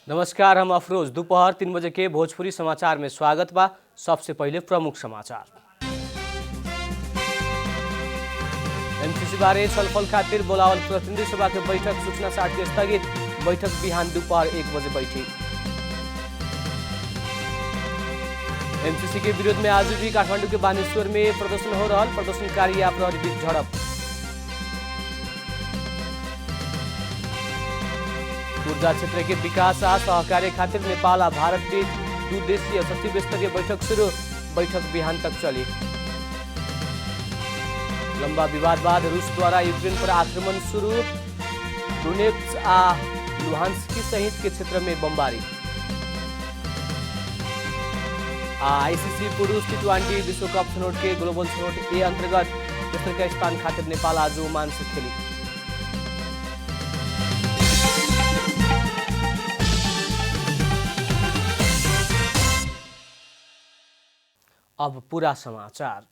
नमस्कार, हम अफरोज। दोपहर 3 बजे के भोजपुरी समाचार में स्वागत बा। सबसे पहले प्रमुख समाचार। एमसीसी बारे छलफल खातिर बोलावल प्रतिनिधि सभा के बैठक सूचना 60 के स्थगित। बैठक बिहान दोपहर 1 बजे बैठी। एमसीसी के विरोध में आज भी काठमाडौँ के बानेश्वर में प्रदर्शन हो रहा। प्रदर्शनकारी या प्रहरी बीच झड़प। ऊर्जा क्षेत्र के विकास आ सहकार्य खातिर नेपाल आ भारत बीच 2 देशीय सचिव स्तरीय बैठक शुरू। बैठक बिहान तक चली। लंबा विवाद बाद रूस द्वारा यूक्रेन पर आक्रमण शुरू। डोनेट्स आ लुहांस्की सहित के क्षेत्र में बमबारी। आईसीसी पुरुष T20 विश्व कप छनौट के ग्लोबल छनौट ए अंतर्गत तेस्रो का स्थान खातिर नेपाल आज ओमान से खेली। अब पूरा समाचार।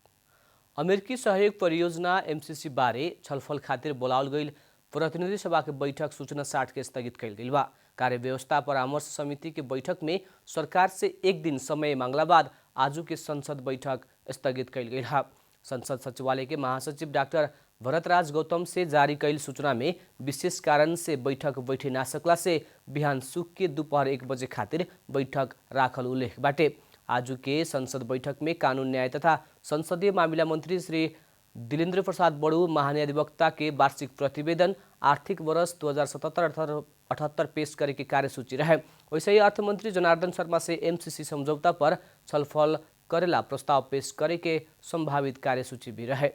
अमेरिकी सहयोग परियोजना एमसीसी बारे छलफल खातिर बोलावल गई प्रतिनिधि सभा के बैठक सूचना 60 के स्थगित कल गई बा। कार्य व्यवस्था परामर्श समिति के बैठक में सरकार से एक दिन समय मांगला बाद आजू के संसद बैठक स्थगित कल गई है। संसद सचिवालय के महासचिव डॉक्टर भरतराज गौतम से जारी कल सूचना में विशेष कारण से बैठक बैठे ना सकला से बिहान सुख के दोपहर 1 बजे खातिर बैठक राखल उल्लेख बाटे। आजू के संसद बैठक में कानून न्याय तथा संसदीय मामिला मंत्री श्री दिलेन्द्र प्रसाद बड़ू महाधिवक्ता के वार्षिक प्रतिवेदन आर्थिक वर्ष 2077-78 पेश करे के कार्यसूची रहे। वैसे ही अर्थमंत्री जनार्दन शर्मा से एमसीसी समझौता पर छलफल करेला प्रस्ताव पेश करे के संभावित कार्यसूची भी रहे।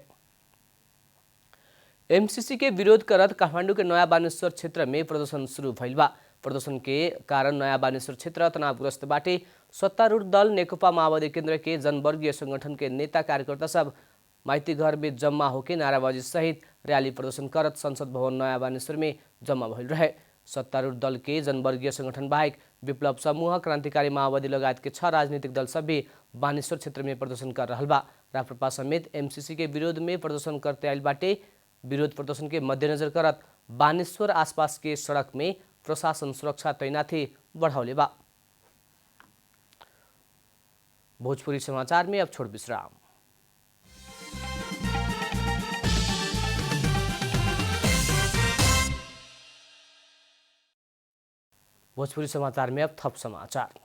एमसीसी के विरोध करत काठमाडौँ के नयाँ बानेश्वर क्षेत्र में प्रदर्शन शुरू भइल बा। प्रदर्शन के कारण नयाँ बानेश्वर क्षेत्र तनावग्रस्त बाटे। सत्तारूढ़ दल नेकपा माओवादी केन्द्र के जनवर्गीय संगठन के नेता कार्यकर्ता सब माइती घर में जम्मा होके नाराबाजी सहित रैली प्रदर्शन करत संसद भवन नयाँ बानेश्वर में जम्मा भइल रहे। सत्तारूढ़ दल के जनवर्गीय संगठन बाहेक विप्लव समूह, क्रांतिकारी माओवादी लगायत के 6 राजनीतिक दल सब भी बानेश्वर क्षेत्र में प्रदर्शन कर रहा बा। राप्रपा समेत एमसीसी के विरोध में प्रदर्शन करते आइल बाटे। विरोध प्रदर्शन के मद्देनजर करत बानेश्वर आसपास के सड़क में प्रशासन सुरक्षा तैनाती बढ़ाउले बा। भोजपुरी समाचार में अब छोड़ विश्राम। भोजपुरी समाचार में अब थप समाचार।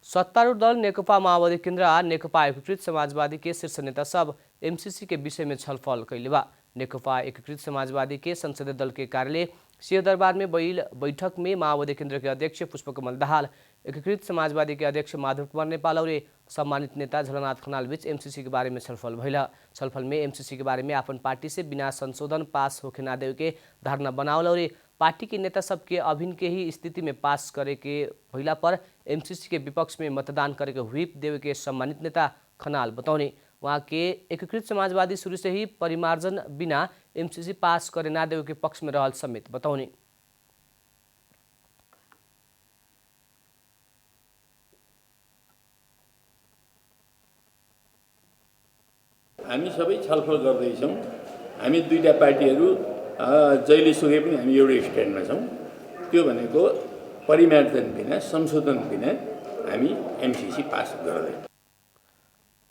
सत्तारूढ़ दल नेकपा माओवादी केन्द्र आ नेकपा एकीकृत समाजवादी के शीर्ष नेता सब एमसीसी के विषय में छलफल कैले बा। नेकपा एकीकृत समाजवादी के संसदीय दल के कार्यालय सिंहदरबार में बैठक में माओवादी केन्द्र के अध्यक्ष पुष्पकमल दाहाल, एकीकृत समाजवादी के अध्यक्ष माधव कुमार नेपाल और सम्मानित नेता झलनाथ खनाल बीच एमसीसी के बारे में छलफल भइला। छलफल में एमसीसी के बारे में अपन पार्टी से बिना संशोधन पास होके ना देवे के धारणा बनावल और पार्टी के नेता सबके अभिन्न के ही स्थिति में पास करे के भइला पर एमसीसी के विपक्ष में मतदान करे के व्हिप देवे के सम्मानित नेता खनाल बताउने। वहाँ के एकीकृत समाजवादी शुरू से ही परिमार्जन बिना एमसीसी पास करे ना देवे के पक्ष में रहल समेत बताउने। हामी सबै छलफल गर्दैछौँ। हामी दुईटा पार्टीहरू जहिले सुके पनि हामी एउटै स्ट्यान्डमा छौँ। त्यो भनेको परिमार्जन बिना, संशोधन बिना हामी एमसीसी पास गर्दैनौँ।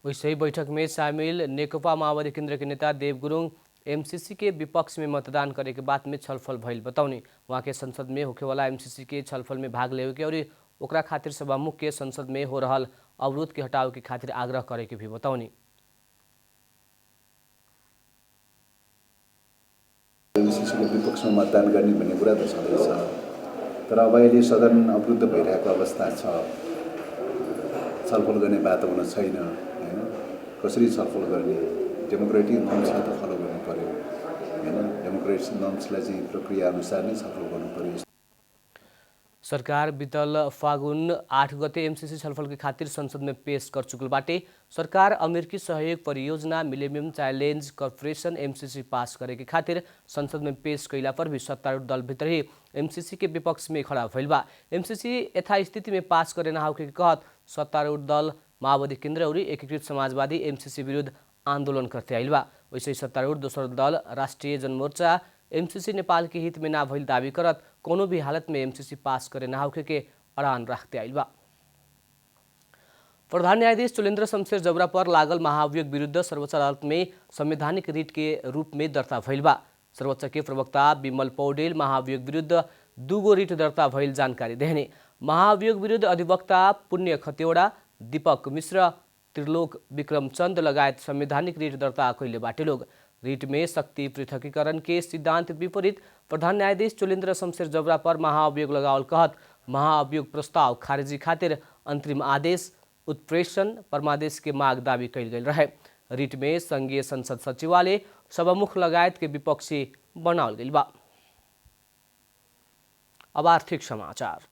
वैसे ही बैठक में शामिल नेकपा माओवादी केन्द्र के नेता देव गुरुङ एमसीसी के विपक्ष में मतदान करे के बाद में छलफल भइल बताउने। वहाँ के संसद में होखेवाला एमसीसी के छलफल में भाग लेवे के और ओकरा खातिर सभामुख के संसद में हो रहल अवरोध के हटावे के खातिर आग्रह करे के भी बताउने। एमसीसीको विपक्षमा मतदान गर्ने भन्ने कुरा त छँदैछ, तर अब अहिले सदन अवरुद्ध भइरहेको अवस्था छ। छलफल गर्ने वातावरण छैन, हैन। कसरी छलफल गर्ने? डेमोक्रेटिक नर्म्सलाई त फलो गर्नु पर्यो, हैन। डेमोक्रेटिक नर्म्सलाई चाहिँ प्रक्रिया अनुसार नै छलफल गर्नु पर्यो। सरकार बीतल फागुन 8 गते एमसीसी छलफल के खातिर संसद में पेश कर चुकल बाटे। सरकार अमेरिकी सहयोग परियोजना मिलेनियम चैलेंज कॉर्पोरेशन एमसीसी पास करे के खातिर संसद में पेश कैला पर भी सत्तारूढ़ दल भीतर ही एमसीसी के विपक्ष में खड़ा भइल बा। एमसीसी यथास्थिति में पास करे ना होके कहत सत्तारूढ़ दल माओवादी केन्द्र और एकीकृत समाजवादी एमसीसी विरुद्ध आंदोलन करते आइल बा। वैसे सत्तारूढ़ दोसर दल राष्ट्रिय जनमोर्चा एमसीसी नेपाल के हित में ना भइल दावी करत कोनो भी हालत में एमसीसी पास करे ना होखे के अड़ान रखते आइल बा। प्रधान न्यायाधीश चुलेन्द्र शमशेर जबरा पर लागल महाभियोग विरुद्ध सर्वोच्च अदालत में संवैधानिक रिट के रूप में दर्ता भइल बा। सर्वोच्च के प्रवक्ता विमल पौडेल महाभियोग विरुद्ध 2 रिट दर्ता भइल जानकारी देहने। महाभियोग विरुद्ध अधिवक्ता पुण्य खतेवड़ा, दीपक मिश्र, त्रिलोक विक्रमचंद लगायत संवैधानिक रिट दर्ता कैले बाटे लोग। रिट में शक्ति पृथकीकरण के सिद्धांत विपरीत प्रधान न्यायाधीश चुलेन्द्र शमशेर जबरा पर महाअभियोग लगावल कहत महाअभियोग प्रस्ताव खारिजी खातिर अंतरिम आदेश उत्प्रेषण परमादेश के माग दावी कैल गेल रहे। रिट में संघीय संसद सचिवालय सभामुख लगायत के विपक्षी बनावल गेल बा। अब आर्थिक समाचार।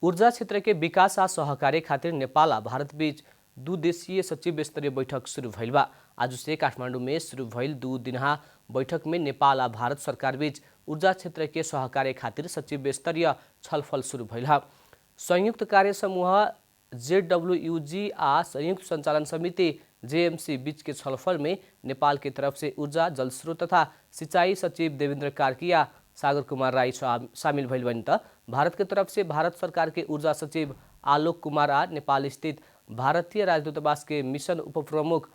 ऊर्जा क्षेत्र के विकास आ सहकार्य खातिर नेपाल आ भारत बीच 2 देशीय सचिव स्तरीय बैठक शुरू भइल बा। आज से काठमाडौँ में शुरू भइल 2 दिनहा बैठक में नेपाल आ भारत सरकार बीच ऊर्जा क्षेत्र के सहकार्य खातिर सचिव स्तरीय छलफल शुरू भइल हा। संयुक्त कार्य समूह JWUG आ संयुक्त संचालन समिति JMC बीच के छलफल में नेपाल की तरफ से ऊर्जा जलस्रोत तथा सिंचाई सचिव देवेन्द्र कार्किया सागर कुमार राई शामिल भइल बनी त भारत के तरफ से भारत सरकार के ऊर्जा सचिव आलोक कुमार आ नेपाल स्थित भारतीय राजदूतावास के मिशन उपप्रमुख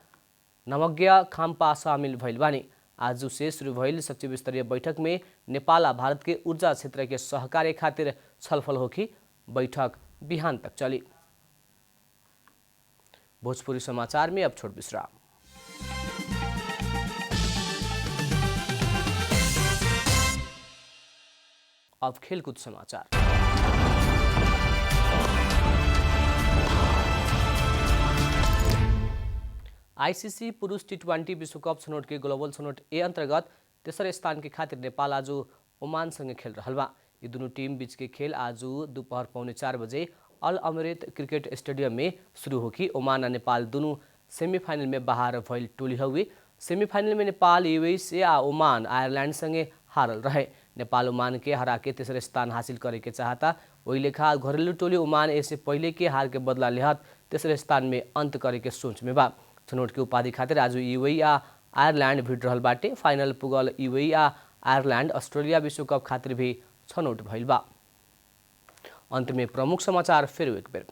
नमग्या खाम्पा शामिल भइल बानी। आज से शुरू भइल सचिव स्तरीय बैठक में नेपाल आ भारत के ऊर्जा क्षेत्र के सहकार्य खातिर छलफल होखी। बैठक बिहान तक चली। भोजपुरी समाचार में अब छोट विश्राम। अब खेलकूद समाचार। आईसीसी पुरुष T20 विश्वकप छनौट के ग्लोबल छनौट ए अंतर्गत तेसरे स्थान के खातिर नेपाल आज ओमान संगे खेल रहल बा। ये दोनों टीम बीच के खेल आज दोपहर 3:45 बजे अल अमरेत क्रिकेट स्टेडियम में शुरू होगी। ओमान और नेपाल दोनों सेमीफाइनल में बाहर भइल टोली हुए। सेमीफाइनल में नेपाल USA आ ओमान आयरलैंड संगे हारल रहे। नेपाल ओमान के हरा के तेसरे स्थान हासिल करे के चाहता। वही लेखा घरेलू टोली ओमान ऐसे पहले के हार के बदला लेहत तेसरे स्थान में अंत करे के सोच में बा। छनौट के उपाधि खातिर आज UAE आ आयरलैंड भिड़ रहल बाटे। फाइनल पुगल UAE आ आयरलैंड ऑस्ट्रेलिया विश्वकप खातिर भी छनौट भइल बा। अंत में प्रमुख समाचार फिर एक बेर।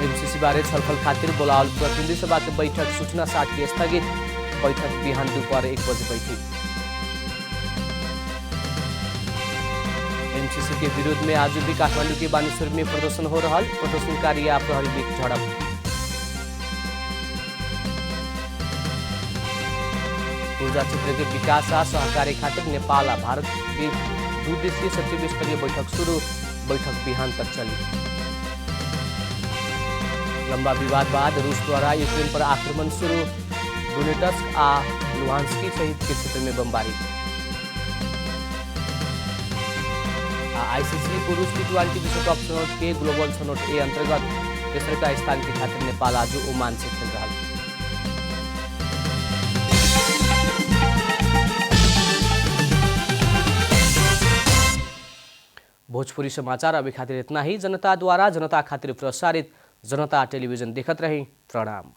एमसीसी बारे छलफल खातिर बोलावल प्रतिनिधि सभा के बैठक सूचना 60 के स्थगित। बैठक बिहान दोपहर 1 बजे बैठी। एमसीसी के विरोध में आज भी काठमाडौँ के बानेश्वर में प्रदर्शन हो रहा। प्रदर्शनकारी आ प्रहरी बीच झड़प। ऊर्जा क्षेत्र के विकास आ सहकार्य खातिर नेपाल आ भारत बीच 2 देशीय सचिव स्तरीय बैठक शुरू। बैठक बिहान तक चली। लंबा विवाद बाद रूस द्वारा यूक्रेन पर आक्रमण शुरू। डोनेट्स्क आ लुहांस्की सहित के क्षेत्र में बमबारी। आईसीसी पुरुष T20 विश्वकप छनौट के ग्लोबल छनौट ए अंतर्गत तेसरका स्थान के खातिर नेपाल आज ओमान से खेल रहा। भोजपुरी समाचार अभी खातिर इतना ही। जनता द्वारा जनता खातिर प्रसारित जनता टेलीविजन देखत रही। प्रणाम।